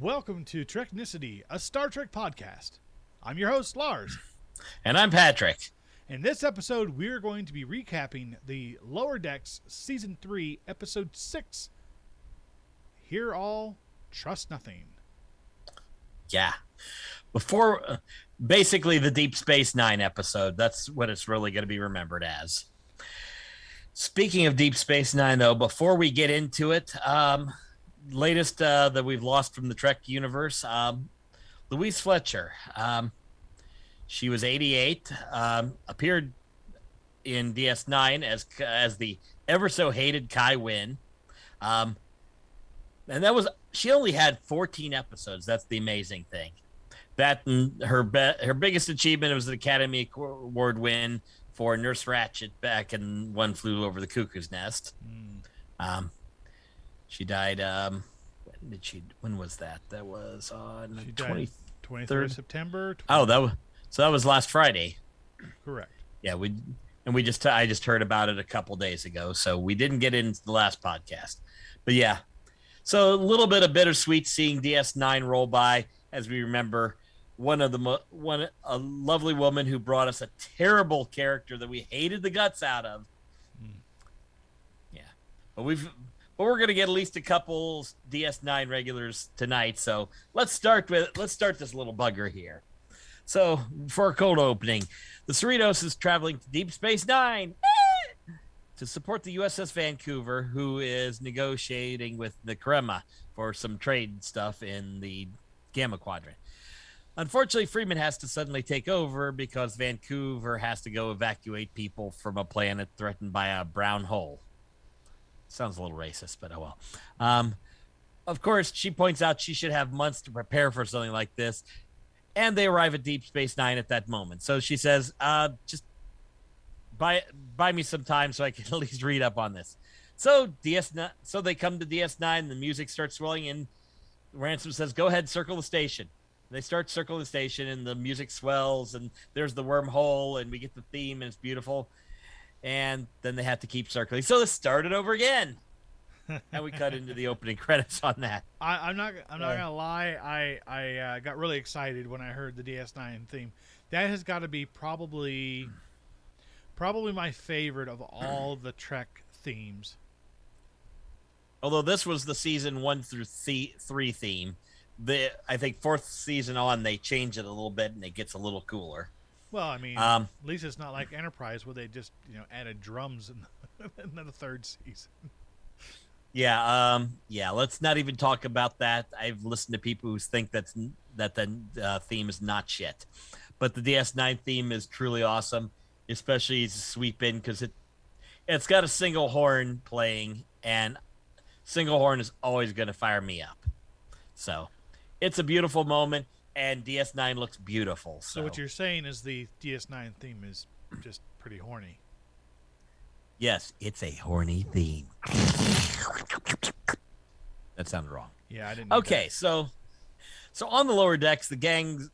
Welcome to Treknicity, a Star Trek podcast. I'm your host, Lars. And I'm Patrick. In this episode, we're going to be recapping the Lower Decks Season 3, Episode 6. Hear all, trust nothing. Yeah. Basically the Deep Space Nine episode. That's what it's really going to be remembered as. Speaking of Deep Space Nine, though, before we get into it, latest that we've lost from the Trek universe, Louise Fletcher. She was 88, appeared in DS9 as the ever so hated Kai Wynn. And she only had 14 episodes. That's the amazing thing. That her biggest achievement was an Academy Award win for Nurse Ratched back in One Flew Over the Cuckoo's Nest. She died. When was that? That was on the 23rd of September. That was last Friday. Correct. Yeah, I just heard about it a couple days ago, so we didn't get into the last podcast. But yeah, so a little bit of bittersweet seeing DS9 roll by as we remember a lovely woman who brought us a terrible character that we hated the guts out of. Yeah, but we're going to get at least a couple DS9 regulars tonight. So let's start this little bugger here. So for our cold opening, the Cerritos is traveling to Deep Space Nine to support the USS Vancouver, who is negotiating with the Crema for some trade stuff in the Gamma Quadrant. Unfortunately, Freeman has to suddenly take over because Vancouver has to go evacuate people from a planet threatened by a brown hole. Sounds a little racist, but oh well. Of course, she points out she should have months to prepare for something like this, and they arrive at Deep Space Nine at that moment. So she says, just buy me some time so I can at least read up on this. So they come to DS9, the music starts swelling, and Ransom says, go ahead, circle the station. They start circling the station, and the music swells, and there's the wormhole, and we get the theme, and it's beautiful. And then they have to keep circling. So let's start it over again. And we cut into the opening credits on that. I'm not gonna lie. I got really excited when I heard the DS9 theme. That has got to be probably my favorite of all the Trek themes. Although this was the season 1 through 3 theme, I think fourth season on they change it a little bit and it gets a little cooler. Well, I mean, at least it's not like Enterprise where they just added drums in the third season. Yeah, let's not even talk about that. I've listened to people who think that the theme is not shit, but the DS9 theme is truly awesome, especially as a sweep in because it's got a single horn playing, and single horn is always going to fire me up. So it's a beautiful moment, and DS9 looks beautiful. So what you're saying is the DS9 theme is just pretty horny. Yes, it's a horny theme. That sounded wrong. Yeah, I didn't. Okay, so on the lower decks, the gang's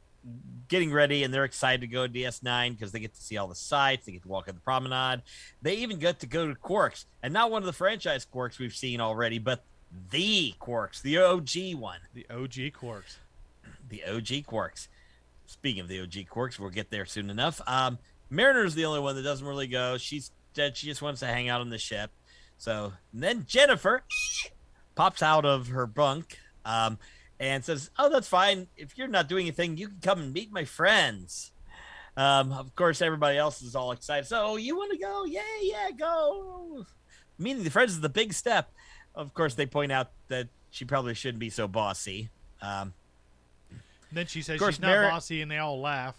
getting ready, and they're excited to go to DS9 because they get to see all the sights. They get to walk on the promenade. They even get to go to Quarks, and not one of the franchise Quarks we've seen already, but the Quarks, the OG one. The OG Quarks. The OG Quarks. Speaking of the OG Quarks, we'll get there soon enough. Mariner's the only one that doesn't really go. She's dead. She just wants to hang out on the ship. So then Jennifer pops out of her bunk and says, oh, that's fine. If you're not doing anything, you can come and meet my friends. Of course, everybody else is all excited. So you want to go? Yeah, go. Meeting the friends is the big step. Of course, they point out that she probably shouldn't be so bossy. Then she says she's not bossy, and they all laugh.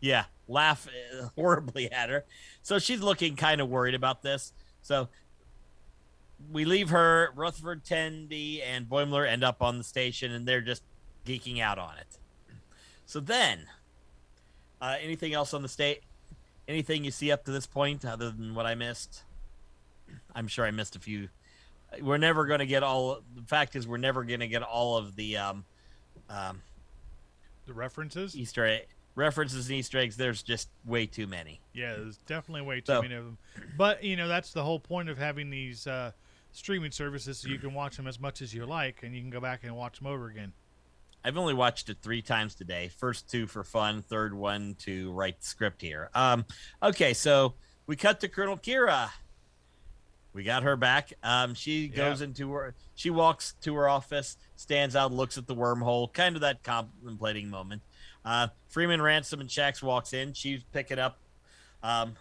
Yeah, laugh horribly at her. So she's looking kind of worried about this. So we leave her. Rutherford, Tendi, and Boimler end up on the station, and they're just geeking out on it. So then, anything else on the state? Anything you see up to this point other than what I missed? I'm sure I missed a few. We're never going to get all. The fact is, we're never going to get all of the references, references and Easter eggs. There's just way too many. Yeah, there's definitely way too many of them. But that's the whole point of having these streaming services, so you can watch them as much as you like, and you can go back and watch them over again. I've only watched it 3 times today. First 2 for fun, third one to write the script here. Okay, so we cut to Colonel Kira. We got her back. She Yeah. goes into her. She walks to her office, stands out, looks at the wormhole. Kind of that contemplating moment. Freeman, Ransom, and Shax walks in. She's picking up um,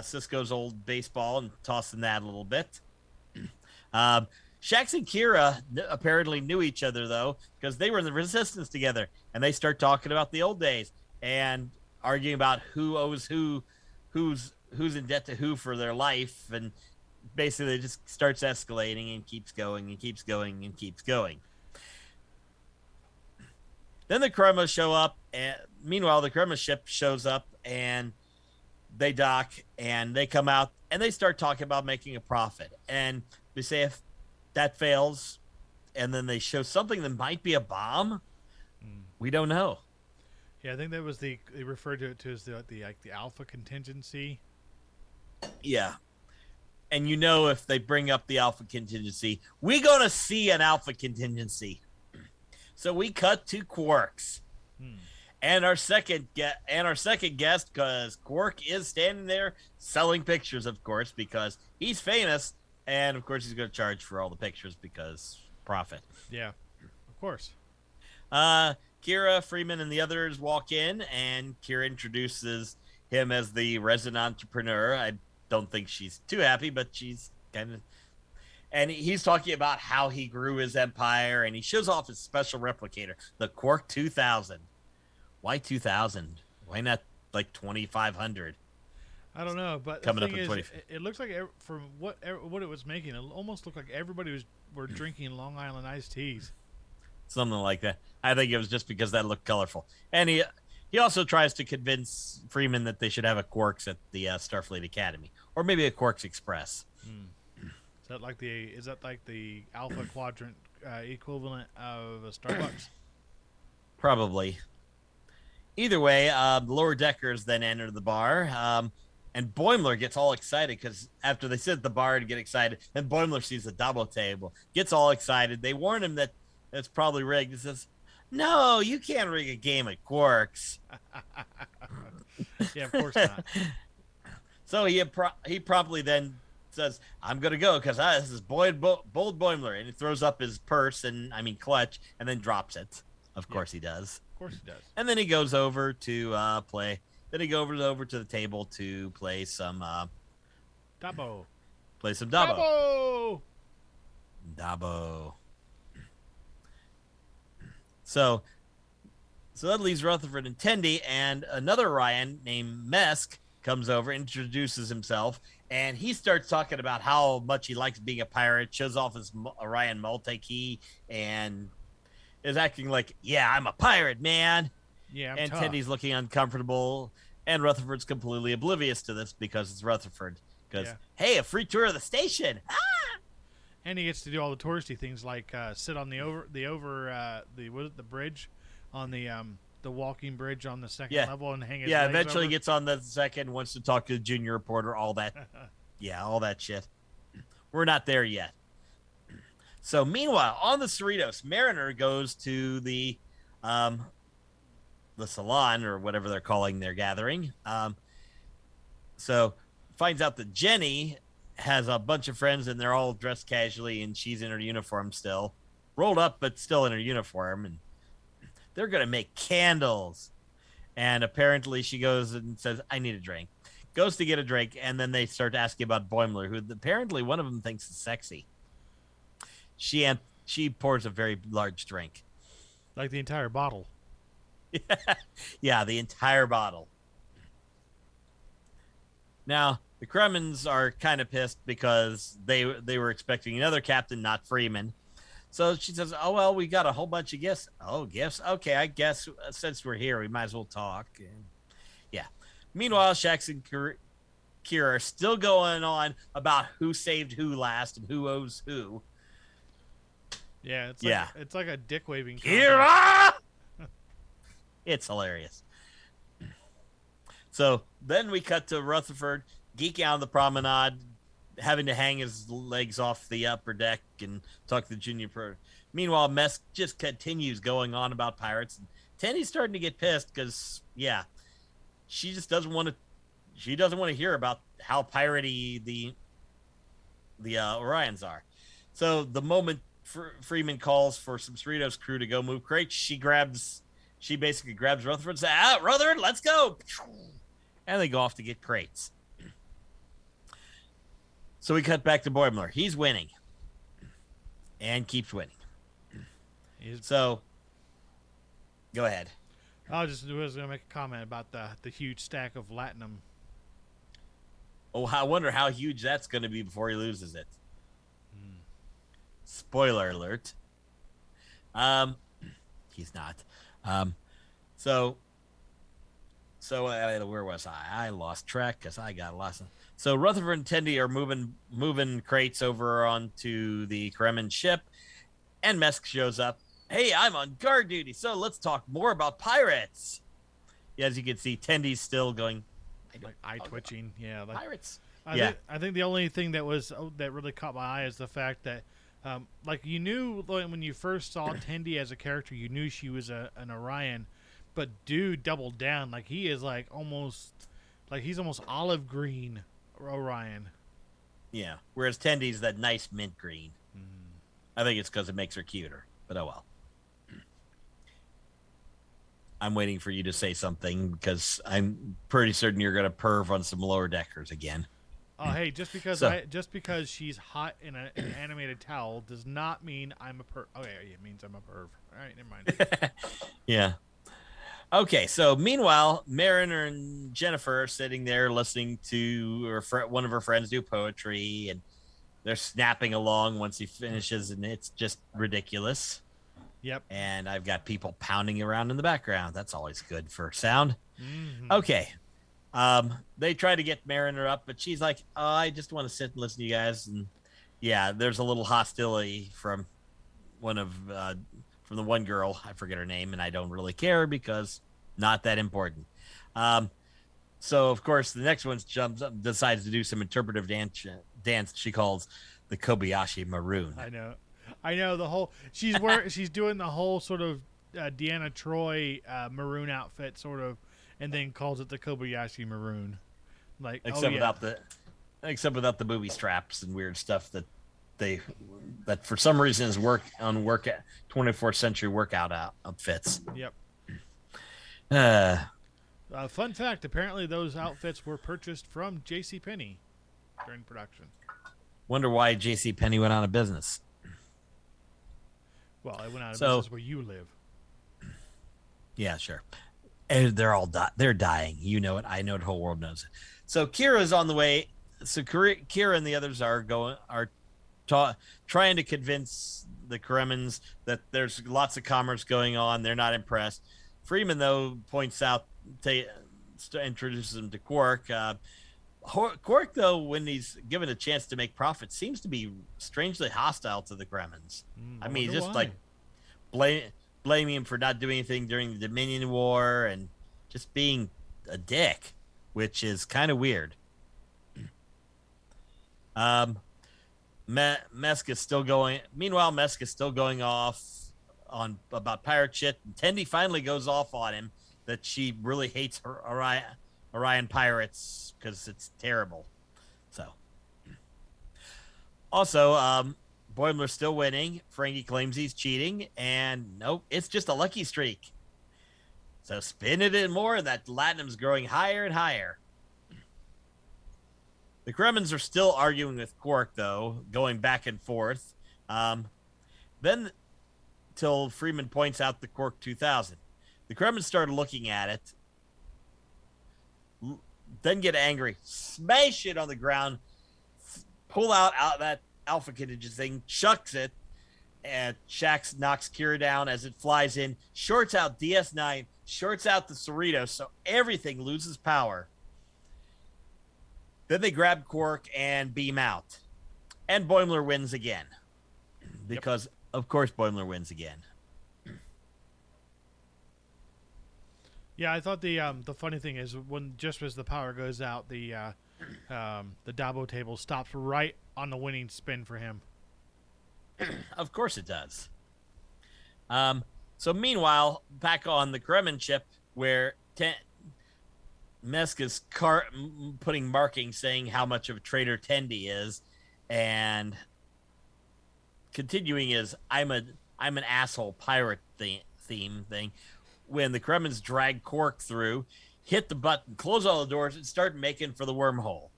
Cisco's old baseball and tossing that a little bit. Um, Shax and Kira apparently knew each other though, because they were in the Resistance together, and they start talking about the old days and arguing about who owes who, who's in debt to who for their life, and basically it just starts escalating and keeps going and keeps going and keeps going. Then the Kremlin show up, and meanwhile the Kremlin ship shows up and they dock and they come out and they start talking about making a profit. And they say if that fails, and then they show something that might be a bomb, we don't know. Yeah, I think that was they referred to it to as the alpha contingency. Yeah. And if they bring up the alpha contingency, we're gonna see an alpha contingency. So we cut to Quarks. And our second guest, because Quark is standing there selling pictures, of course, because he's famous, and of course he's going to charge for all the pictures because profit. Yeah, of course. Kira, Freeman, and the others walk in, and Kira introduces him as the resident entrepreneur. I don't think she's too happy, but she's kind of. And he's talking about how he grew his empire, and he shows off his special replicator, the Quark 2000. Why 2000? Why not like 2500? I don't know, but coming the up thing in is, 20. it looks like from what it was making, it almost looked like everybody were drinking Long Island iced teas. Something like that. I think it was just because that looked colorful. And he also tries to convince Freeman that they should have a Quarks at the Starfleet Academy, or maybe a Quarks Express. Is that like the Alpha Quadrant equivalent of a Starbucks? Probably. Either way, the lower deckers then enter the bar, and Boimler gets all excited because after they sit at the bar and get excited, and Boimler sees the double table, gets all excited. They warn him that it's probably rigged. He says, "No, you can't rig a game at Quarks." Yeah, of course not. So he promptly then says, "I'm gonna go because this is bold Boimler," and he throws up his purse clutch, and then drops it. Of course he does. Of course he does. And then he goes over to play. Then he goes over to the table to play some Dabo. Play some Dabo. Dabo. So that leaves Rutherford and Tendi, and another Ryan named Mesk comes over, introduces himself, and he starts talking about how much he likes being a pirate, shows off his Orion multi-key, and is acting like, "Yeah, I'm a pirate, man." Yeah, and tough. Tendi's looking uncomfortable, and Rutherford's completely oblivious to this because it's Rutherford. Because, hey, a free tour of the station. And he gets to do all the touristy things like sit on the bridge on the walking bridge on the second level and hang his legs eventually over. Gets on the second, wants to talk to the junior reporter, all that. All that shit. We're not there yet. So meanwhile, on the Cerritos, Mariner goes to the salon, or whatever they're calling their gathering. So finds out that Jenny has a bunch of friends, and they're all dressed casually, and she's in her uniform still, rolled up, but still in her uniform, and they're gonna make candles. And apparently she goes and says, "I need a drink." Goes to get a drink, and then they start asking about Boimler, who apparently one of them thinks is sexy. She pours a very large drink. Like the entire bottle. Yeah, the entire bottle. Now, the Kremlins are kind of pissed because they were expecting another captain, not Freeman. So she says, "Oh, well, we got a whole bunch of gifts." "Oh, gifts? Okay, I guess since we're here, we might as well talk." And yeah. Meanwhile, Shax and Kira are still going on about who saved who last and who owes who. Yeah, it's like a dick waving. Kira! It's hilarious. So then we cut to Rutherford geeking out on the promenade, having to hang his legs off the upper deck and talk to the junior pro. Meanwhile, Mess just continues going on about pirates. And Tenny's starting to get pissed because, yeah, she just doesn't want to. She doesn't want to hear about how piratey the Orions are. So the moment Freeman calls for some Cerritos crew to go move crates, she basically grabs Rutherford and says, Rutherford, let's go. And they go off to get crates. So we cut back to Boimler. He's winning and keeps winning. So go ahead. I was going to make a comment about the huge stack of Latinum. Oh, I wonder how huge that's going to be before he loses it. Spoiler alert. He's not. So where was I? I lost track because I got lost. So Rutherford and Tendi are moving crates over onto the Kremen ship, and Mesk shows up. Hey, I'm on guard duty, so let's talk more about pirates. Yeah, as you can see, Tendi's still going. Like eye twitching, yeah. Like, pirates. I think the only thing that really caught my eye is the fact that, like, you knew when you first saw Tendi as a character, you knew she was an Orion, but dude doubled down. Like he is he's almost olive green Orion. Yeah, whereas Tendi's that nice mint green. I think it's because it makes her cuter, but oh well. I'm waiting for you to say something because I'm pretty certain you're going to perv on some lower deckers again. Oh, hey, just because she's hot in an animated towel does not mean I'm a perv. Oh, yeah, it means I'm a perv. All right, never mind. Yeah. Okay, so meanwhile, Mariner and Jennifer are sitting there listening to one of her friends do poetry, and they're snapping along once he finishes, and it's just ridiculous. Yep. And I've got people pounding around in the background. That's always good for sound. Mm-hmm. Okay. They try to get Mariner up, but she's like, I just want to sit and listen to you guys. And yeah, there's a little hostility from from the one girl. I forget her name, and I don't really care because not that important. So of course the next one jumps up, decides to do some interpretive dance she calls the Kobayashi Maroon. I know the whole she's doing the whole sort of Deanna Troy maroon outfit sort of, and then calls it the Kobayashi Maroon, like except without the booby straps and weird stuff that for some reason is work 24th century workout outfits. Yep. Fun fact: apparently those outfits were purchased from JCPenney during production. Wonder why JCPenney went out of business. Well, it went out of business where you live. Yeah, sure. And they're dying. You know it. I know it. The whole world knows it. So Kira's on the way. So Kira and the others are trying to convince the Kremens that there's lots of commerce going on. They're not impressed. Freeman, though, points out, introduces them to Quark. Quark, though, when he's given a chance to make profit, seems to be strangely hostile to the Kremens. I mean, just why. like blaming him for not doing anything during the Dominion War and just being a dick, which is kind of weird. Mesk is still going. Meanwhile, Mesk is still going off on about pirate shit. And Tendi finally goes off on him that she really hates her Orion pirates because it's terrible. So, also, Boimler's still winning. Frankie claims he's cheating, and nope, it's just a lucky streak. So spin it in more, and that Latinum's growing higher and higher. The Kremens are still arguing with Quark, though, going back and forth. Then, till Freeman points out the Quark 2000. The Kremens started looking at it, then get angry, smash it on the ground, pull out that Alpha Kid thing, chucks it, and Shax knocks Kira down as it flies in, shorts out DS9, shorts out the Cerritos, so everything loses power. Then they grab Quark and beam out. And Boimler wins again. Because, of course, Boimler wins again. Yeah, I thought the funny thing is when just as the power goes out, the The Dabo table stops right on the winning spin for him. Of course it does. So meanwhile, back on the Kremen ship, where Mesk is putting markings saying how much of a traitor Tendi is, and continuing his I'm an asshole pirate theme thing. When the Kremens drag Quark through, hit the button, close all the doors, and start making for the wormhole.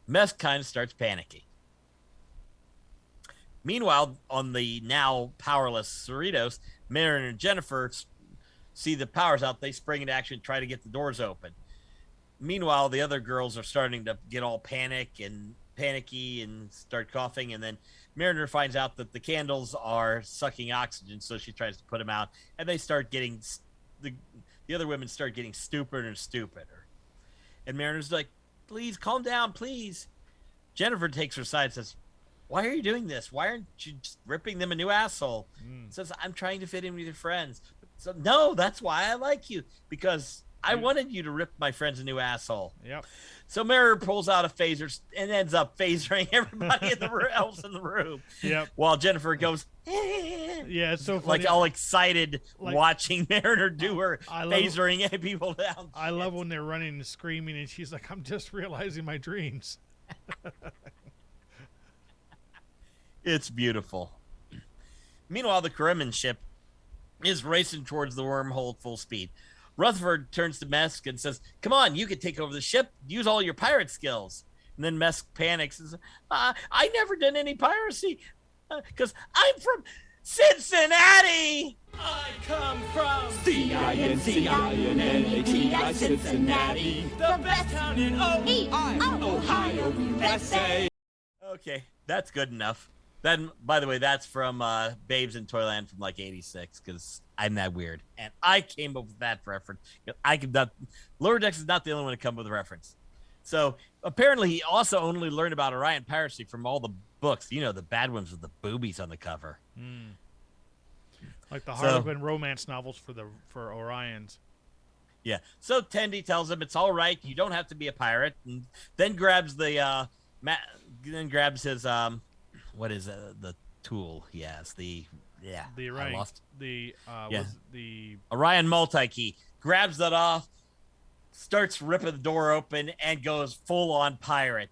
Mesk kind of starts panicking. Meanwhile, on the now powerless Cerritos, Mariner and Jennifer see the powers out. They spring into action and try to get the doors open. Meanwhile, the other girls are starting to get all panicky and start coughing. And then Mariner finds out that the candles are sucking oxygen, so she tries to put them out. And they start getting the other women start getting stupider and stupider. And Mariner's like, "Please calm down, please." Jennifer takes her side and says, "Why are you doing this? Why aren't you just ripping them a new asshole?" Says, "I'm trying to fit in with your friends." So, "No, that's why I like you, because I wanted you to rip my friends a new asshole." Yep. So Mariner pulls out a phaser and ends up phasering everybody else in the room. Yep. While Jennifer goes, yeah, it's so funny. Like all excited watching Mariner do her phasering people down. I love when they're running and screaming, and she's like, "I'm just realizing my dreams." It's beautiful. Meanwhile, the Kremen ship is racing towards the wormhole at full speed. Rutherford turns to Mesk and says, "Come on, you can take over the ship. Use all your pirate skills." And then Mesk panics and says, "I never done any piracy because I'm from Cincinnati." I come from C-I-N-C-I-N-N-A-T-I, Cincinnati, the best town in Ohio, USA. Okay, that's good enough. Then, by the way, that's from Babes in Toyland from like '86, because I'm that weird, and I came up with that reference. Lower Decks is not the only one to come up with a reference. So apparently, he also only learned about Orion piracy from all the books. You know, the bad ones with the boobies on the cover, like the Harlequin romance novels for Orions. Yeah. So Tendi tells him it's all right. You don't have to be a pirate, and then grabs the his what is the tool he has? The Orion. I lost. The Orion multi-key. Grabs that off, starts ripping the door open, and goes full on pirate.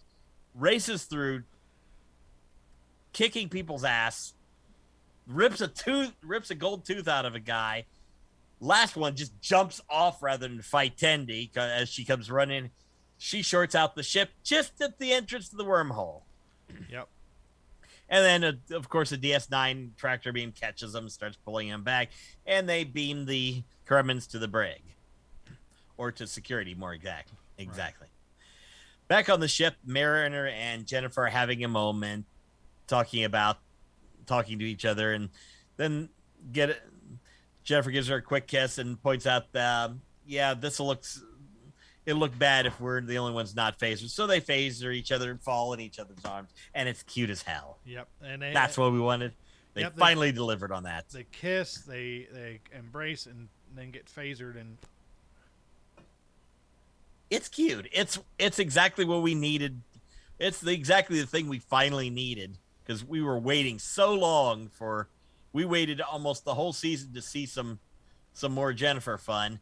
Races through, kicking people's ass. Rips a gold tooth out of a guy. Last one just jumps off rather than fight Tendi as she comes running. She shorts out the ship just at the entrance to the wormhole. Yep. And then, of course, the DS9 tractor beam catches them, starts pulling them back, and they beam the Kremens to the brig. Or to security, more exactly. Right. Back on the ship, Mariner and Jennifer are having a moment, talking to each other, and then Jennifer gives her a quick kiss and points out that, it'll look bad if we're the only ones not phasers. So they phaser each other and fall in each other's arms, and it's cute as hell. Yep. And that's what we wanted. They finally delivered on that. They kiss, they embrace, and then get phasered, and it's cute. It's exactly what we needed. It's exactly the thing we finally needed, because we were waiting so long we waited almost the whole season to see some more Jennifer fun.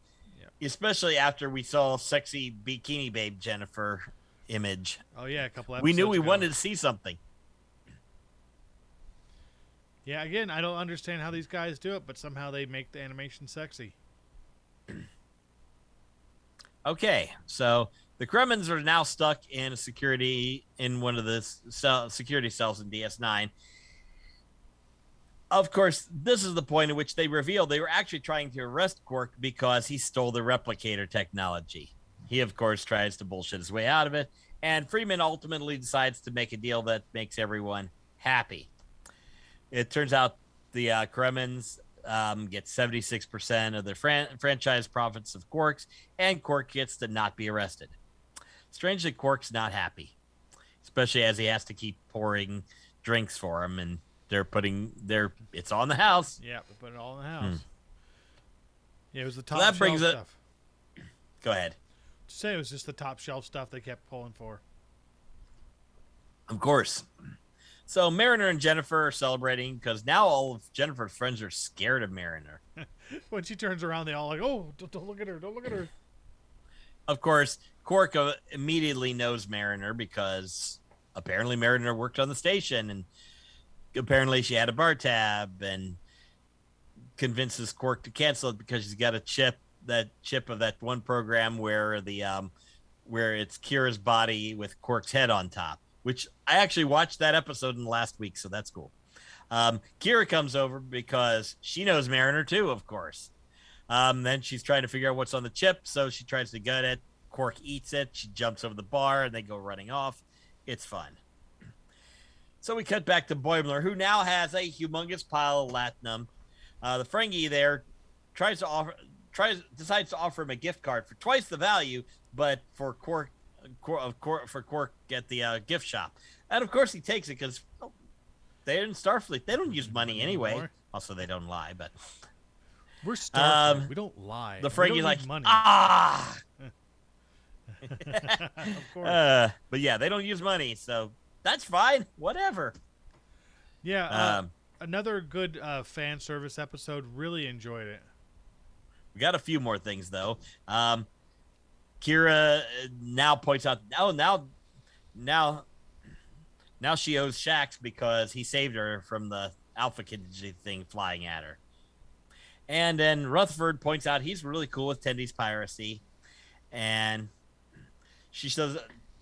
Especially after we saw sexy bikini babe Jennifer image. Oh yeah, a couple episodes we knew we ago. wanted to see something. Yeah, again, I don't understand how these guys do it, but somehow they make the animation sexy. Okay, so the Kremens are now stuck in one of the security cells in DS9. Of course, this is the point at which they reveal they were actually trying to arrest Quark because he stole the replicator technology. He, of course, tries to bullshit his way out of it, and Freeman ultimately decides to make a deal that makes everyone happy. It turns out the Kremens get 76% of the franchise profits of Quark's, and Quark gets to not be arrested. Strangely, Quark's not happy, especially as he has to keep pouring drinks for him, and it's on the house. Yeah, they put it all in the house. Yeah, it was the top so that brings stuff. Go ahead. Say it was just the top shelf stuff they kept pulling for. Of course. So Mariner and Jennifer are celebrating because now all of Jennifer's friends are scared of Mariner. When she turns around, they all like, "Oh, don't look at her! Don't look at her!" Of course, Quark immediately knows Mariner because apparently Mariner worked on the station and apparently she had a bar tab and convinces Quark to cancel it because she's got a chip of that one program where where it's Kira's body with Quark's head on top, which I actually watched that episode in the last week, so that's cool. Kira comes over because she knows Mariner too, of course. Then she's trying to figure out what's on the chip, so she tries to gut it. Quark eats it. She jumps over the bar, and they go running off. It's fun. So we cut back to Boimler, who now has a humongous pile of latinum. The Ferengi there decides to offer him a gift card for twice the value, but for Quark at the gift shop. And of course he takes it because they're in Starfleet. They don't use money anyway. Also, they don't lie, but we're Starfleet. We don't lie. The Ferengi's like, money. Of course. But yeah, they don't use money, so that's fine. Whatever. Yeah. Another good fan service episode. Really enjoyed it. We got a few more things though. Kira now points out, now she owes Shax because he saved her from the Alpha Kid thing flying at her. And then Rutherford points out he's really cool with Tendy's piracy, and she says,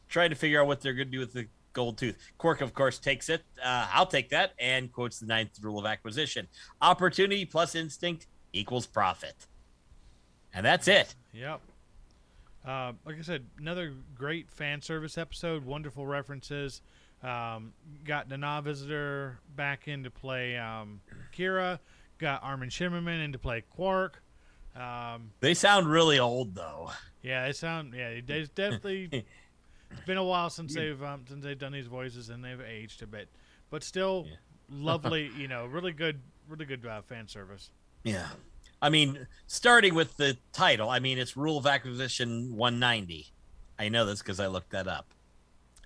trying to figure out what they're going to do with the gold tooth. Quark, of course, takes it. I'll take that, and quotes the 9th rule of acquisition: opportunity plus instinct equals profit. And that's it. Yep. Like I said, another great fan service episode. Wonderful references. Got Nana Visitor back in to play Kira. Got Armin Shimmerman in to play Quark. They sound really old, though. Yeah, they definitely. It's been a while since they've done these voices, and they've aged a bit, but still lovely. Really good fan service. Yeah. I mean, starting with the title, it's Rule of Acquisition 190. I know this because I looked that up.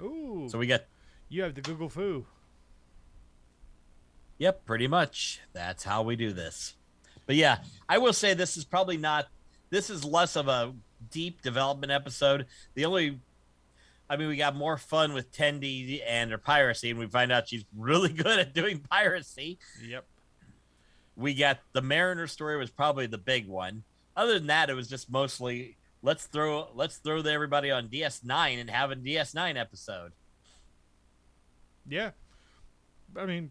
Ooh. So you have the Google Foo. Yep, pretty much. That's how we do this. But yeah, I will say this is less of a deep development episode. We got more fun with Tendi and her piracy, and we find out she's really good at doing piracy. Yep. We got the Mariner story was probably the big one. Other than that, it was just mostly let's throw everybody on DS9 and have a DS9 episode. Yeah. I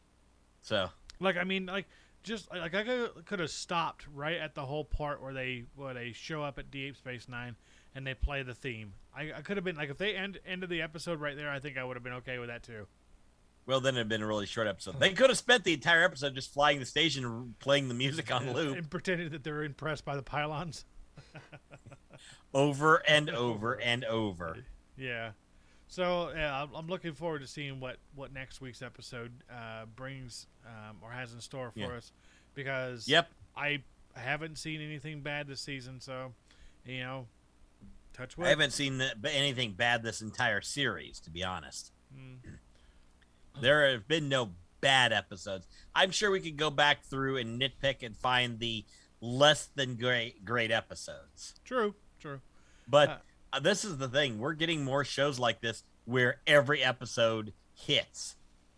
could have stopped right at the whole part where they show up at Deep Space Nine and they play the theme. I could have been like, if they ended the episode right there, I think I would have been okay with that too. Well, then it'd been a really short episode. They could have spent the entire episode just flying the station and playing the music on loop. And pretending that they're impressed by the pylons. Over and over and over. Yeah. So, I'm looking forward to seeing what next week's episode brings or has in store for us. Because I haven't seen anything bad this season, so, touch wood. I haven't seen anything bad this entire series, to be honest. There have been no bad episodes. I'm sure we could go back through and nitpick and find the less than great episodes. True. But this is the thing. We're getting more shows like this where every episode hits.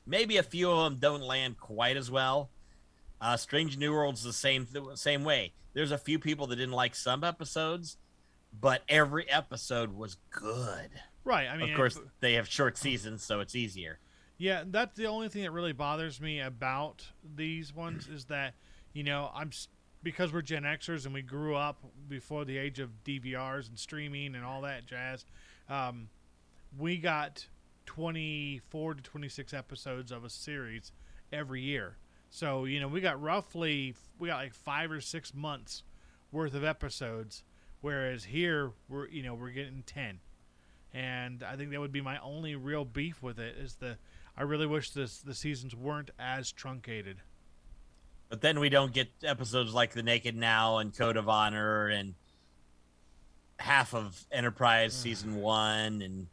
Maybe a few of them don't land quite as well. Strange New World's the same way. There's a few people that didn't like some episodes, but every episode was good. Right. Of course, they have short seasons, so it's easier. Yeah, that's the only thing that really bothers me about these ones is that, because we're Gen Xers and we grew up before the age of DVRs and streaming and all that jazz, we got 24 to 26 episodes of a series every year. So, we got like 5 or 6 months worth of episodes, whereas here we're getting 10. And I think that would be my only real beef with it is I really wish the seasons weren't as truncated. But then we don't get episodes like The Naked Now and Code of Honor and half of Enterprise season 1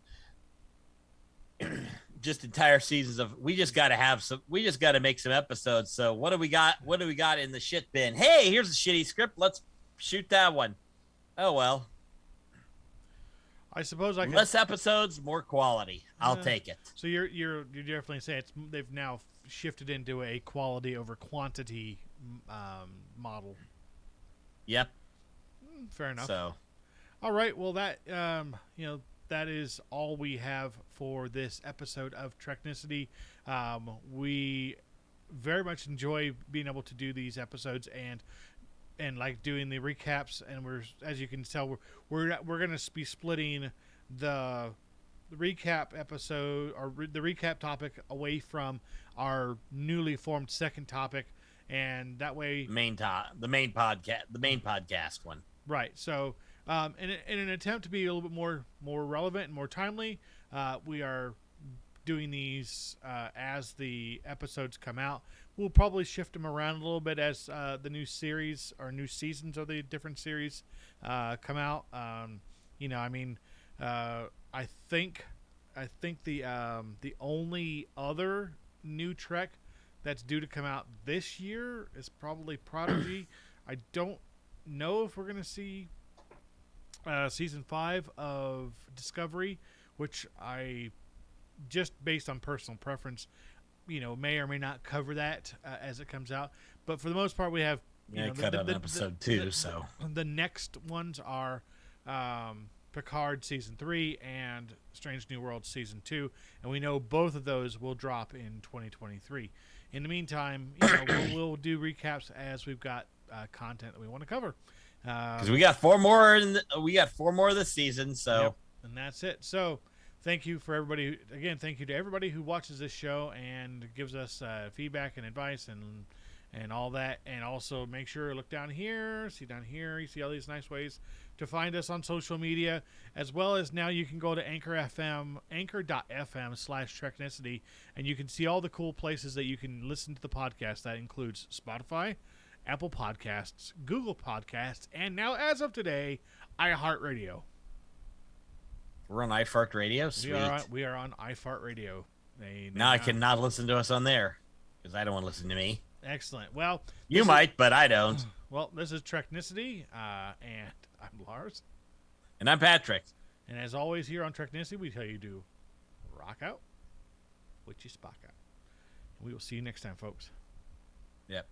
and just entire seasons of. We just got to make some episodes. So what do we got? What do we got in the shit bin? Hey, here's a shitty script. Let's shoot that one. Oh well. I suppose I can. Less episodes, more quality. I'll take it. So you're definitely saying they've now shifted into a quality over quantity model. Yep. Fair enough. So, all right. Well, that that is all we have for this episode of Treknicity. We very much enjoy being able to do these episodes and like doing the recaps, and we're, as you can tell, we're going to be splitting the recap episode or the recap topic away from our newly formed second topic, and that way the main podcast one. Right. So in an attempt to be a little bit more relevant and more timely, we are doing these as the episodes come out. We'll probably shift them around a little bit as the new series or new seasons of the different series come out. I think the only other new Trek that's due to come out this year is probably Prodigy. I don't know if we're going to see season 5 of Discovery, which I, just based on personal preference, may or may not cover that as it comes out. But for the most part, we have cut out episode 2. So the next ones are Picard season 3 and Strange New Worlds season 2, and we know both of those will drop in 2023. In the meantime, we'll do recaps as we've got content that we want to cover. Because we got 4 more, we got 4 more this season. So, yep, and that's it. So, thank you for everybody. Again, thank you to everybody who watches this show and gives us feedback and advice and all that. And also make sure to look down here, see down here. You see all these nice ways to find us on social media, as well as now you can go to anchor.fm/Treknicity, and you can see all the cool places that you can listen to the podcast. That includes Spotify, Apple Podcasts, Google Podcasts, and now, as of today, iHeartRadio. We're on iHeartRadio. Sweet. We are on iHeartRadio. Now I cannot listen to us on there because I don't want to listen to me. Excellent. Well, you might, but I don't. Well, this is Treknicity, and I'm Lars. And I'm Patrick. And as always, here on Treknicity, we tell you to rock out, which you spock out. And we will see you next time, folks. Yep.